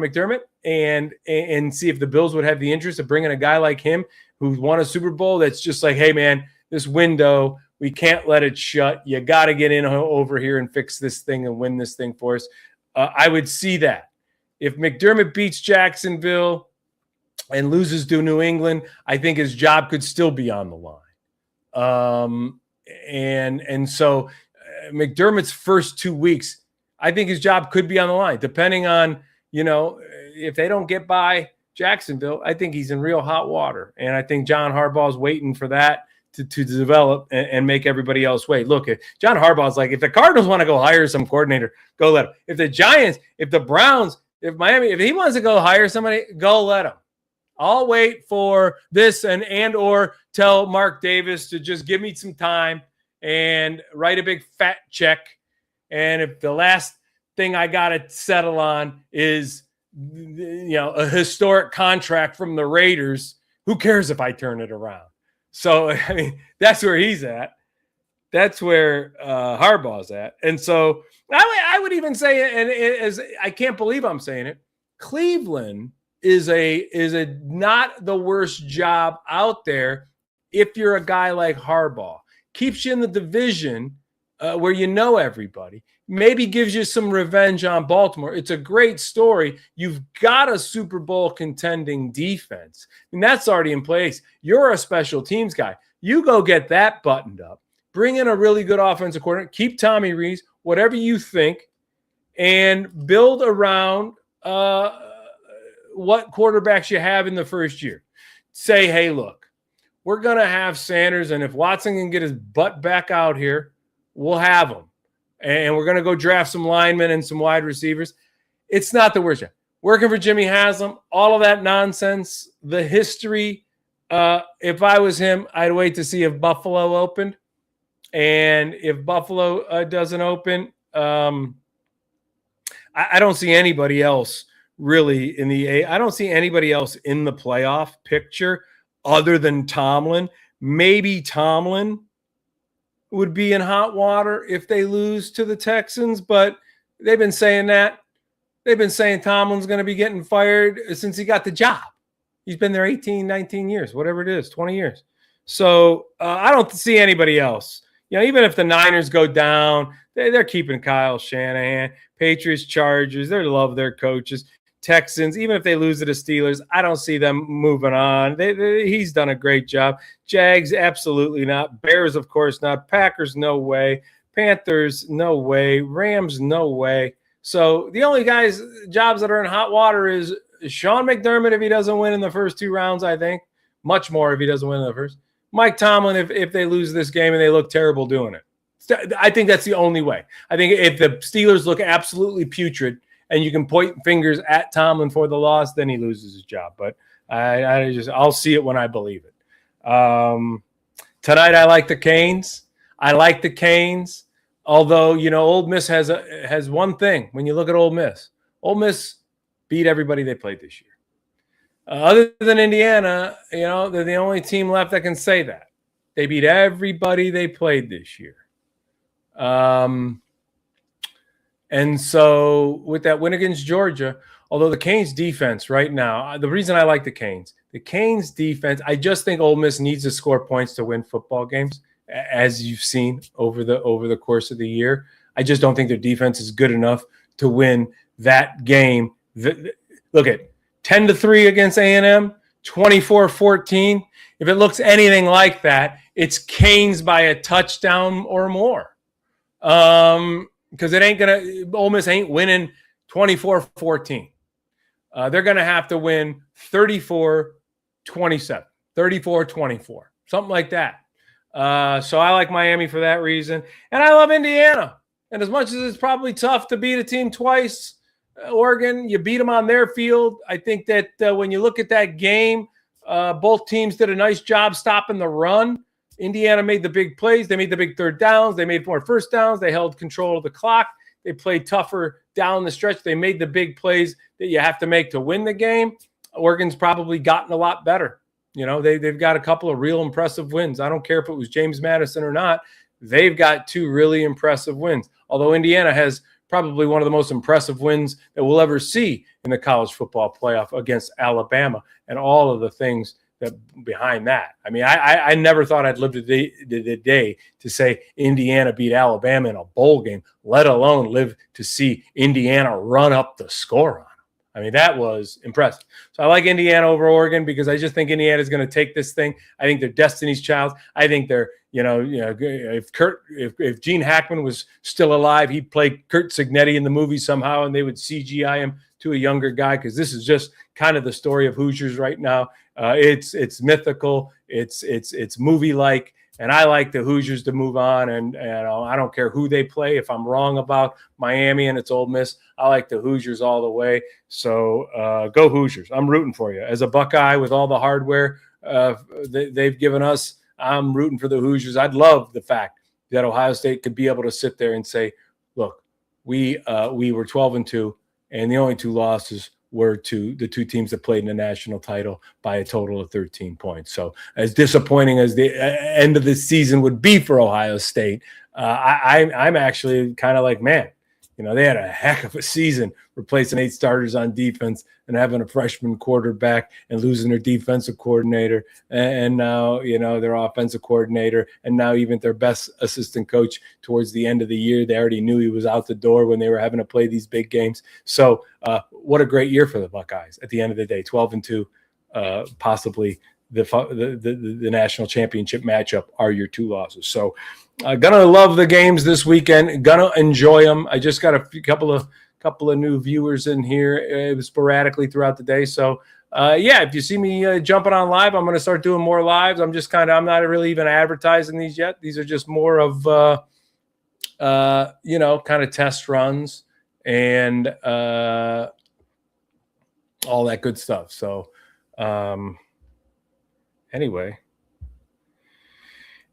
McDermott, and see if the Bills would have the interest of bringing a guy like him who won a Super Bowl that's just like, hey, man, this window, we can't let it shut. You got to get in over here and fix this thing and win this thing for us. I would see that. If McDermott beats Jacksonville and loses to New England, I think his job could still be on the line. And so McDermott's first 2 weeks, I think his job could be on the line, depending on, if they don't get by Jacksonville, I think he's in real hot water. And I think John Harbaugh's waiting for that to develop and make everybody else wait. Look, John Harbaugh's like, if the Cardinals want to go hire some coordinator, go let him. If the Giants, if the Browns, if Miami, if he wants to go hire somebody, go let him. I'll wait for this and or tell Mark Davis to just give me some time and write a big fat check. And if the last thing I got to settle on is, a historic contract from the Raiders, who cares if I turn it around? So, I mean, that's where he's at. That's where Harbaugh's at. And so I would even say, and I can't believe I'm saying it, Cleveland is a not the worst job out there if you're a guy like Harbaugh. Keeps you in the division where you know everybody. Maybe gives you some revenge on Baltimore. It's a great story. You've got a Super Bowl contending defense. And that's already in place. You're a special teams guy. You go get that buttoned up. Bring in a really good offensive coordinator. Keep Tommy Rees, whatever you think, and build around what quarterbacks you have in the first year. Say, hey, look, we're going to have Sanders, and if Watson can get his butt back out here, we'll have him. And we're going to go draft some linemen and some wide receivers. It's not the worst job. Working for Jimmy Haslam, all of that nonsense, the history. If I was him, I'd wait to see if Buffalo opened. And if Buffalo doesn't open, I don't see anybody else really I don't see anybody else in the playoff picture other than Tomlin. Maybe Tomlin would be in hot water if they lose to the Texans, but they've been saying that. They've been saying Tomlin's going to be getting fired since he got the job. He's been there 18, 19 years, whatever it is, 20 years. So I don't see anybody else. Even if the Niners go down, they're keeping Kyle Shanahan. Patriots, Chargers, they love their coaches. Texans, even if they lose to the Steelers, I don't see them moving on. He's done a great job. Jags, absolutely not. Bears, of course not. Packers, no way. Panthers, no way. Rams, no way. So the only jobs that are in hot water is Sean McDermott if he doesn't win in the first 2 rounds, I think. Much more if he doesn't win in the first. Mike Tomlin if they lose this game and they look terrible doing it. I think that's the only way. I think if the Steelers look absolutely putrid and you can point fingers at Tomlin for the loss, then he loses his job. But I'll see it when I believe it. Tonight I like the Canes. Although, Ole Miss has one thing. When you look at Ole Miss beat everybody they played this year. Other than Indiana, they're the only team left that can say that. They beat everybody they played this year. And so with that win against Georgia, although the Canes defense right now, the reason I like the Canes defense, I just think Ole Miss needs to score points to win football games, as you've seen over the course of the year. I just don't think their defense is good enough to win that game. Look at 10-3 against A&M, 24-14. If it looks anything like that, it's Canes by a touchdown or more. Because Ole Miss ain't winning 24-14. They're going to have to win 34-27, 34-24, something like that. So I like Miami for that reason. And I love Indiana. And as much as it's probably tough to beat a team twice, Oregon, you beat them on their field. I think that when you look at that game, both teams did a nice job stopping the run. Indiana made the big plays. They made the big third downs. They made more first downs. They held control of the clock. They played tougher down the stretch. They made the big plays that you have to make to win the game. Oregon's probably gotten a lot better. They've got a couple of real impressive wins. I don't care if it was James Madison or not. They've got two really impressive wins. Although Indiana has probably one of the most impressive wins that we'll ever see in the college football playoff against Alabama and all of the things that behind that. I mean, I never thought I'd live the day to say Indiana beat Alabama in a bowl game, let alone live to see Indiana run up the score on them. I mean, that was impressive. So I like Indiana over Oregon because I just think Indiana is going to take this thing. I think they're Destiny's Child. I think they're, if Gene Hackman was still alive, he'd play Kurt Signetti in the movie somehow, and they would CGI him to a younger guy, because this is just kind of the story of Hoosiers right now. It's mythical, it's movie-like, and I like the Hoosiers to move on. And I don't care who they play. If I'm wrong about Miami and it's Ole Miss, I like the Hoosiers all the way. So go Hoosiers! I'm rooting for you as a Buckeye with all the hardware they've given us. I'm rooting for the Hoosiers. I'd love the fact that Ohio State could be able to sit there and say, "Look, we were 12-2, and the only two losses were to the two teams that played in the national title by a total of 13 points." So as disappointing as the end of the season would be for Ohio State, I'm actually kind of like, man, they had a heck of a season replacing 8 starters on defense and having a freshman quarterback and losing their defensive coordinator and now, their offensive coordinator, and now even their best assistant coach towards the end of the year. They already knew he was out the door when they were having to play these big games. So what a great year for the Buckeyes at the end of the day, 12-2, possibly the national championship matchup are your 2 losses. So gonna love the games this weekend, gonna enjoy them. I just got a couple of new viewers in here sporadically throughout the day. So if you see me jumping on live, I'm gonna start doing more lives. I'm not really even advertising these yet. These are just more of kind of test runs and all that good stuff. So anyway,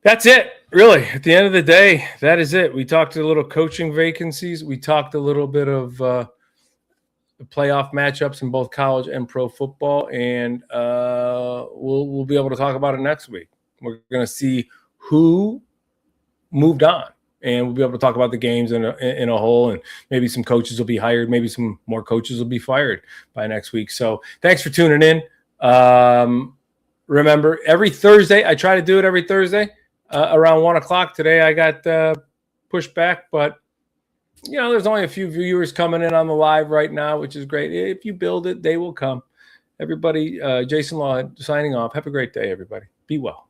that's it. Really, at the end of the day, that is it. We talked a little coaching vacancies. We talked a little bit of the playoff matchups in both college and pro football, and we'll be able to talk about it next week. We're going to see who moved on, and we'll be able to talk about the games in a whole, and maybe some coaches will be hired, maybe some more coaches will be fired by next week. So thanks for tuning in. Remember, every Thursday, I try to do it every Thursday. Around 1 o'clock today, I got pushed back, but there's only a few viewers coming in on the live right now, which is great. If you build it, they will come. Everybody, Jason Lawhead signing off. Have a great day, everybody. Be well.